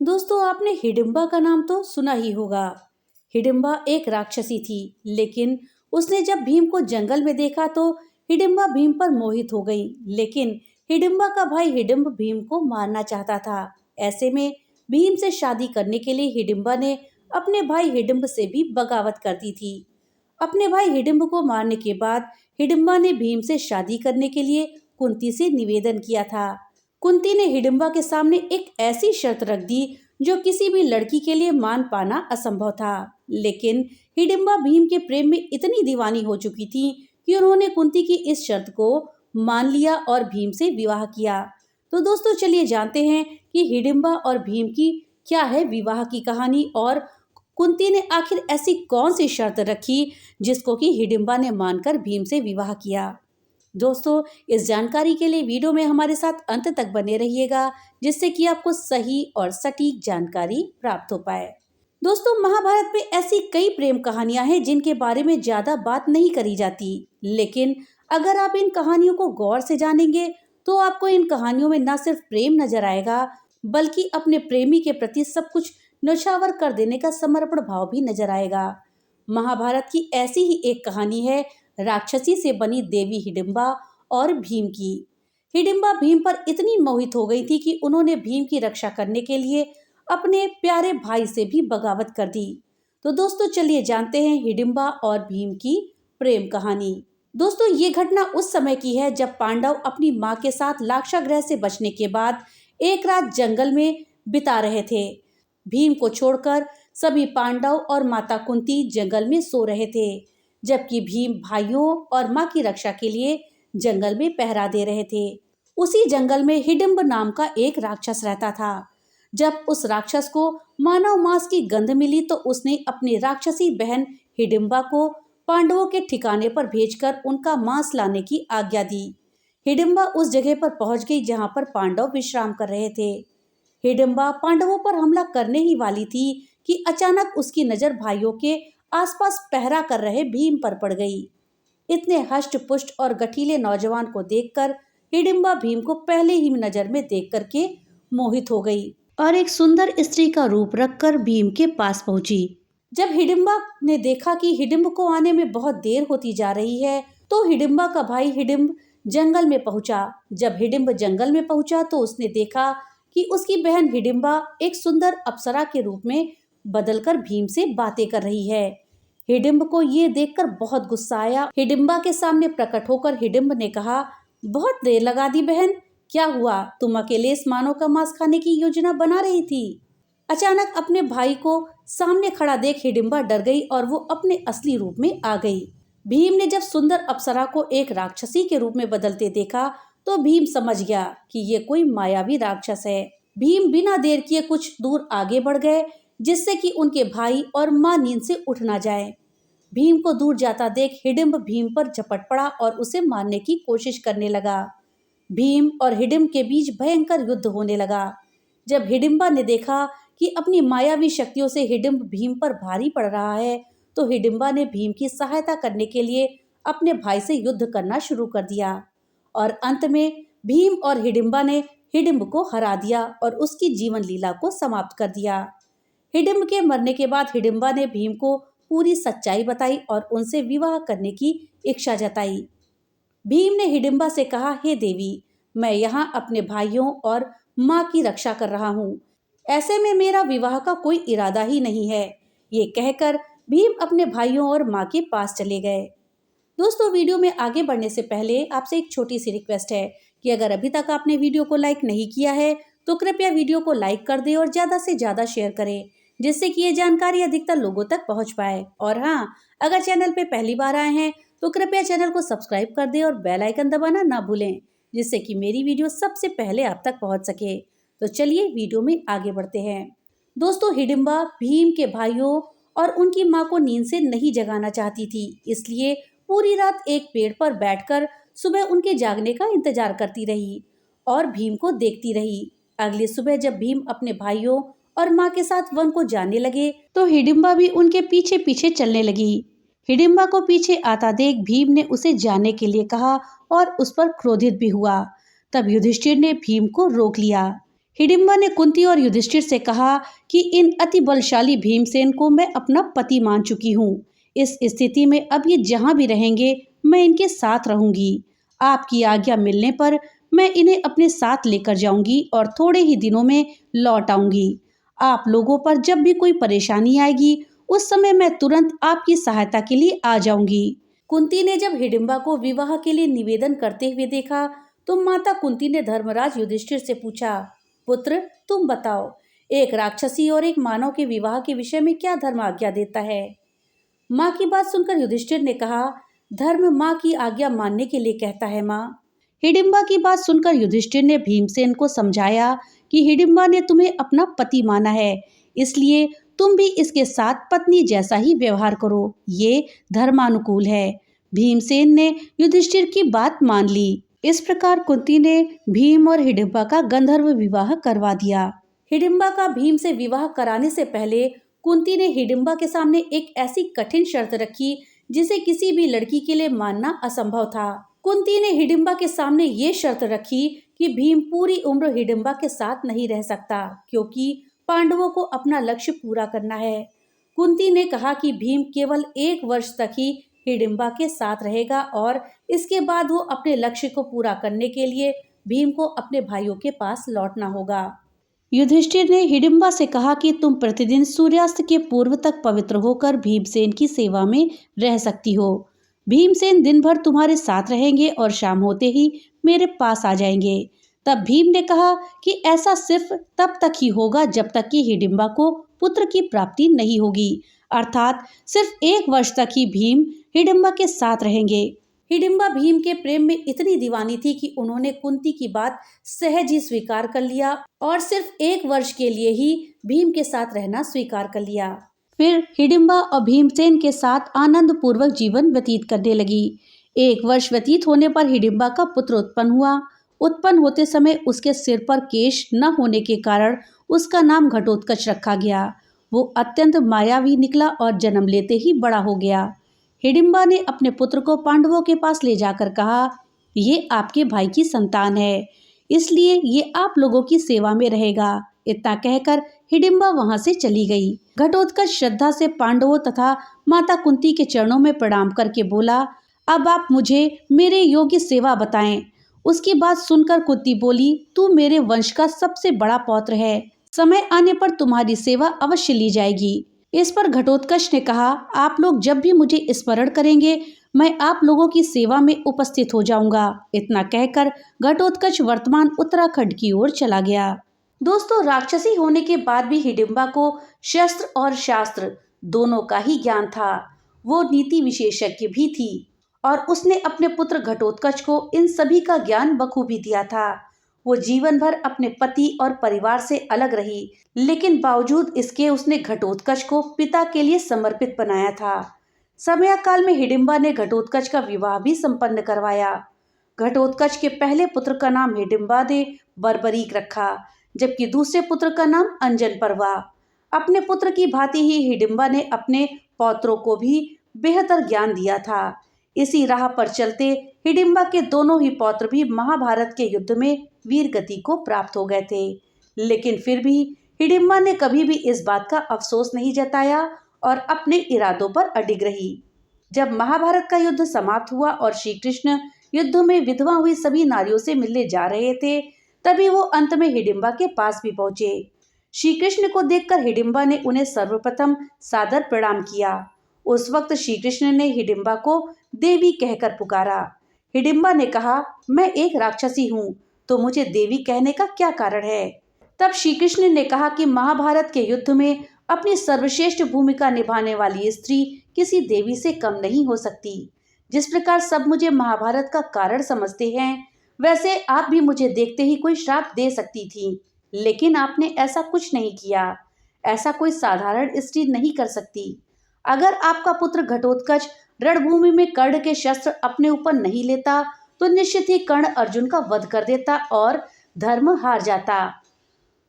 दोस्तों, आपने हिडिंबा का नाम तो सुना ही होगा। हिडिंबा एक राक्षसी थी, लेकिन उसने जब भीम को जंगल में देखा तो हिडिंबा भीम पर मोहित हो गई। लेकिन हिडिंबा का भाई हिडिंब भीम को मारना चाहता था। ऐसे में भीम से शादी करने के लिए हिडिंबा ने अपने भाई हिडिंब से भी बगावत कर दी थी। अपने भाई हिडिंब को मारने के बाद हिडिंबा ने भीम से शादी करने के लिए कुंती से निवेदन किया था। कुंती ने हिडिंबा के सामने एक ऐसी शर्त रख दी जो किसी भी लड़की के लिए मान पाना असंभव था। लेकिन हिडिंबा भीम के प्रेम में इतनी दीवानी हो चुकी थी कि उन्होंने कुंती की इस शर्त को मान लिया और भीम से विवाह किया। तो दोस्तों, चलिए जानते हैं कि हिडिंबा और भीम की क्या है विवाह की कहानी और कुंती ने आखिर ऐसी कौन सी शर्त रखी जिसको कि हिडिंबा ने मानकर भीम से विवाह किया। दोस्तों, इस जानकारी के लिए वीडियो में हमारे साथ अंत तक बने रहिएगा, जिससे कि आपको सही और सटीक जानकारी प्राप्त हो पाए। दोस्तों, महाभारत में ऐसी कई प्रेम कहानियां हैं जिनके बारे में ज्यादा बात नहीं करी जाती, लेकिन अगर आप इन कहानियों को गौर से जानेंगे तो आपको इन कहानियों में न सिर्फ प्रेम नजर आएगा, बल्कि अपने प्रेमी के प्रति सब कुछ न्यौछावर कर देने का समर्पण भाव भी नजर आएगा। महाभारत की ऐसी ही एक कहानी है राक्षसी से बनी देवी हिडिंबा और भीम की। हिडिंबा भीम पर इतनी मोहित हो गई थी कि उन्होंने भीम की रक्षा करने के लिए अपने प्यारे भाई से भी बगावत कर दी। तो दोस्तों, चलिए जानते हैं हिडिंबा और भीम की प्रेम कहानी। दोस्तों, ये घटना उस समय की है जब पांडव अपनी माँ के साथ लाक्षागृह से बचने के बाद एक रात जंगल में बिता रहे थे। भीम को छोड़कर सभी पांडव और माता कुंती जंगल में सो रहे थे, जबकि भीम भाइयों और माँ की रक्षा के लिए जंगल में पहरा दे रहे थे। उसी जंगल में हिडिंब नाम का एक राक्षस रहता था। जब उस राक्षस को मानव मांस की गंध मिली तो उसने अपनी राक्षसी बहन हिडिंबा को पांडवों के ठिकाने पर भेजकर उनका मांस लाने की आज्ञा दी। हिडिंबा उस जगह पर पहुंच गई जहां पर पांडव विश्राम कर रहे थे। हिडिंबा पांडवों पर हमला करने ही वाली थी कि अचानक उसकी नजर भाइयों के आसपास पहरा कर रहे भीम पर पड़ गई। इतने हष्ट पुष्ट और गठीले नौजवान को देखकर हिडिंबा भीम को पहले ही नजर में देख करके मोहित हो गई और एक सुंदर स्त्री का रूप रखकर भीम के पास पहुंची। जब हिडिंबा ने देखा कि हिडिंब को आने में बहुत देर होती जा रही है, तो हिडिंबा का भाई हिडिंब जंगल में पहुंचा। जब हिडिंब जंगल में पहुंचा तो उसने देखा कि उसकी बहन हिडिंबा एक सुंदर अप्सरा के रूप में बदलकर भीम से बातें कर रही है। हिडिंब को ये देखकर बहुत गुस्सा आया। हिडिंबा के सामने प्रकट होकर हिडिंब ने कहा, बहुत देर लगा दी बहन, क्या हुआ? तुम अकेले इस मानव का मांस खाने की योजना बना रही थी? अचानक अपने भाई को सामने खड़ा देख हिडिंबा डर गई और वो अपने असली रूप में आ गई। भीम ने जब सुंदर अप्सरा को एक राक्षसी के रूप में बदलते देखा तो भीम समझ गया कि ये कोई मायावी राक्षस है। भीम बिना देर किए कुछ दूर आगे बढ़ गए, जिससे कि उनके भाई और मां नींद से उठ ना जाए। भीम को दूर जाता देख हिडिंब भीम पर झपट पड़ा और उसे मारने की कोशिश करने लगा। भीम और हिडिंब के बीच भयंकर युद्ध होने लगा। जब हिडिंबा ने देखा कि अपनी मायावी शक्तियों से हिडिंब भीम पर भारी पड़ रहा है, तो हिडिंबा ने भीम की सहायता करने के लिए अपने भाई से युद्ध करना शुरू कर दिया और अंत में भीम और हिडिंबा ने हिडिंब को हरा दिया और उसकी जीवन लीला को समाप्त कर दिया। हिडिंब के मरने के बाद हिडिंबा ने भीम को पूरी सच्चाई बताई और उनसे विवाह करने की इच्छा जताई। भीम ने हिडिंबा से कहा, हे देवी, मैं यहाँ अपने भाइयों और माँ की रक्षा कर रहा हूँ। ऐसे में मेरा विवाह का कोई इरादा ही नहीं है। ये कहकर भीम अपने भाइयों और माँ के पास चले गए। दोस्तों, वीडियो में आगे बढ़ने से पहले आपसे एक छोटी सी रिक्वेस्ट है कि अगर अभी तक आपने वीडियो को लाइक नहीं किया है तो कृपया वीडियो को लाइक कर दें और ज़्यादा से ज़्यादा शेयर करें, जिससे कि ये जानकारी अधिकतर लोगों तक पहुंच पाए। और हाँ, अगर चैनल पे पहली बार आए हैं तो कृपया चैनल को सब्सक्राइब कर दें और बेल आइकन दबाना ना भूलें, जिससे कि मेरी वीडियो सबसे पहले आप तक पहुंच सके। तो चलिए वीडियो में आगे बढ़ते हैं। दोस्तों, हिडिंबा भीम के भाइयों और उनकी माँ को नींद से नहीं जगाना चाहती थी, इसलिए पूरी रात एक पेड़ पर बैठकर सुबह उनके जागने का इंतजार करती रही और भीम को देखती रही। अगली सुबह जब भीम अपने भाइयों और माँ के साथ वन को जाने लगे तो हिडिंबा भी उनके पीछे पीछे चलने लगी। हिडिंबा को पीछे आता देख भीम ने उसे जाने के लिए कहा और उस पर क्रोधित भी हुआ। तब युधिष्ठिर ने भीम को रोक लिया। हिडिंबा ने कुंती और युधिष्ठिर से कहा कि इन अति बलशाली भीमसेन को मैं अपना पति मान चुकी हूँ। इस स्थिति में अब ये जहाँ भी रहेंगे मैं इनके साथ रहूंगी। आपकी आज्ञा मिलने पर मैं इन्हें अपने साथ लेकर जाऊंगी और थोड़े ही दिनों में लौट आऊंगी। आप लोगों पर जब भी कोई परेशानी आएगी उस समय मैं तुरंत आपकी सहायता के लिए आ जाऊंगी। कुंती ने जब हिडिंबा को विवाह के लिए निवेदन करते हुए देखा तो माता कुंती ने धर्मराज युधिष्ठिर से पूछा, पुत्र तुम बताओ, एक राक्षसी और एक मानव के विवाह के विषय में क्या धर्म आज्ञा देता है? माँ की बात सुनकर युधिष्ठिर ने कहा, धर्म माँ की आज्ञा मानने के लिए कहता है माँ। हिडिंबा की बात सुनकर युधिष्ठिर ने भीमसेन को समझाया कि हिडिंबा ने तुम्हें अपना पति माना है, इसलिए तुम भी इसके साथ पत्नी जैसा ही व्यवहार करो, ये धर्मानुकूल है। भीमसेन ने युधिष्ठिर की बात मान ली। इस प्रकार कुंती ने भीम और हिडिंबा का गंधर्व विवाह करवा दिया। हिडिंबा का भीम से विवाह कराने से पहले कुंती ने हिडिंबा के सामने एक ऐसी कठिन शर्त रखी जिसे किसी भी लड़की के लिए मानना असंभव था। कुंती ने हिडिंबा के सामने ये शर्त रखी कि भीम पूरी उम्र हिडिंबा के साथ नहीं रह सकता, क्योंकि पांडवों को अपना लक्ष्य पूरा करना है। कुंती ने कहा कि भीम केवल 1 वर्ष तक ही हिडिंबा के साथ रहेगा और इसके बाद वो अपने लक्ष्य को पूरा करने के लिए भीम को अपने भाइयों के पास लौटना होगा। युधिष्ठिर ने हिडिंबा से कहा कि तुम प्रतिदिन सूर्यास्त के पूर्व तक पवित्र होकर भीमसेन की सेवा में रह सकती हो। भीमसेन दिन भर तुम्हारे साथ रहेंगे और शाम होते ही मेरे पास आ जाएंगे। तब भीम ने कहा कि ऐसा सिर्फ तब तक ही होगा जब तक कि हिडिंबा को पुत्र की प्राप्ति नहीं होगी, अर्थात सिर्फ 1 वर्ष तक ही भीम हिडिंबा के साथ रहेंगे। हिडिंबा भीम के प्रेम में इतनी दीवानी थी कि उन्होंने कुंती की बात सहज ही स्वीकार कर लिया और सिर्फ 1 वर्ष के लिए ही भीम के साथ रहना स्वीकार कर लिया। फिर हिडिंबा और भीमसेन के साथ आनंद पूर्वक जीवन व्यतीत करने लगी। 1 वर्ष व्यतीत होने पर हिडिंबा का पुत्र उत्पन्न हुआ। उत्पन्न होते समय उसके सिर पर केश न होने के कारण उसका नाम घटोत्कच रखा गया। वो अत्यंत मायावी निकला और जन्म लेते ही बड़ा हो गया। हिडिंबा ने अपने पुत्र को पांडवों के पास ले जाकर कहा, ये आपके भाई की संतान है, इसलिए ये आप लोगों की सेवा में रहेगा। इतना कहकर हिडिंबा वहां से चली गई। घटोत्कच श्रद्धा से पांडवों तथा माता कुंती के चरणों में प्रणाम करके बोला, अब आप मुझे मेरे योग्य सेवा बताएं। उसकी बात सुनकर कुंती बोली, तू मेरे वंश का सबसे बड़ा पौत्र है, समय आने पर तुम्हारी सेवा अवश्य ली जाएगी। इस पर घटोत्कच ने कहा, आप लोग जब भी मुझे स्मरण करेंगे मैं आप लोगों की सेवा में उपस्थित हो जाऊंगा। इतना कहकर घटोत्कच वर्तमान उत्तराखंड की ओर चला गया। दोस्तों, राक्षसी होने के बाद भी हिडिंबा को शस्त्र और शास्त्र दोनों का ही ज्ञान था। वो नीति विशेषज्ञ भी थी और उसने अपने पुत्र घटोत्कच को इन सभी का ज्ञान बखूबी दिया था। वो जीवन भर अपने पति और परिवार से अलग रही, लेकिन बावजूद इसके उसने घटोत्कच को पिता के लिए समर्पित बनाया था। समयाकाल में हिडिंबा ने घटोत्कच का विवाह भी संपन्न करवाया। घटोत्कच के पहले पुत्र का नाम हिडिंबा ने बर्बरीक रखा, जबकि दूसरे पुत्र का नाम अंजनपर्वा। अपने पुत्र की भांति ही हिडिंबा ने अपने पौत्रों को भी बेहतर ज्ञान दिया था। इसी राह पर चलते हिडिंबा के दोनों ही पौत्र भी महाभारत के युद्ध में वीर गति को प्राप्त हो गए थे, लेकिन फिर भी हिडिंबा ने कभी भी इस बात का अफसोस नहीं जताया और अपने इरादों पर अडिग रही। जब महाभारत का युद्ध समाप्त हुआ और श्री कृष्ण युद्ध में विधवा हुई सभी नारियों से मिलने जा रहे थे, तभी वो अंत में हिडिंबा के पास भी पहुंचे। श्री कृष्ण को देखकर हिडिंबा ने उन्हें सर्वप्रथम सादर प्रणाम किया। उस वक्त श्री कृष्ण ने हिडिंबा को देवी कहकर पुकारा। हिडिंबा ने कहा, मैं एक राक्षसी हूँ, तो मुझे देवी कहने का क्या कारण है? तब श्री कृष्ण ने कहा कि महाभारत के युद्ध में अपनी सर्वश्रेष्ठ भूमिका निभाने वाली स्त्री किसी देवी से कम नहीं हो सकती। जिस प्रकार सब मुझे महाभारत का कारण समझते हैं, वैसे आप भी मुझे देखते ही कोई श्राप दे सकती थी, लेकिन आपने ऐसा कुछ नहीं किया। ऐसा कोई साधारण स्त्री नहीं कर सकती। अगर आपका पुत्र घटोत्कच रणभूमि में कर्ण के शस्त्र अपने ऊपर नहीं लेता तो निश्चित ही कर्ण अर्जुन का वध कर देता और धर्म हार जाता।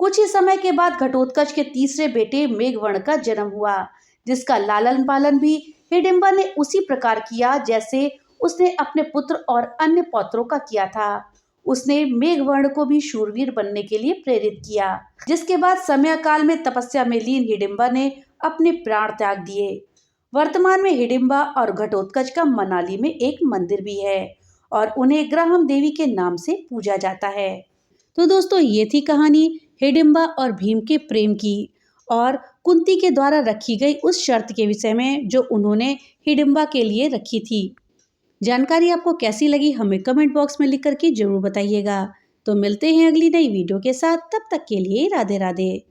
कुछ ही समय के बाद घटोत्कच के तीसरे बेटे मेघवर्ण का जन्म हुआ, जिसका लालन पालन भी हिडिंबा ने उसी प्रकार किया जैसे उसने अपने पुत्र और अन्य पौत्रों का किया था। उसने मेघवर्ण को भी शूरवीर बनने के लिए प्रेरित किया, जिसके बाद समय काल में तपस्या में लीन हिडिंबा ने अपने प्राण त्याग दिए। वर्तमान में हिडिंबा और घटोत्कच का मनाली में एक मंदिर भी है और उन्हें ग्राहम देवी के नाम से पूजा जाता है। तो दोस्तों, ये थी कहानी हिडिंबा और भीम के प्रेम की और कुंती के द्वारा रखी गई उस शर्त के विषय में जो उन्होंने हिडिंबा के लिए रखी थी। जानकारी आपको कैसी लगी हमें कमेंट बॉक्स में लिख करके जरूर बताइएगा। तो मिलते हैं अगली नई वीडियो के साथ, तब तक के लिए राधे राधे।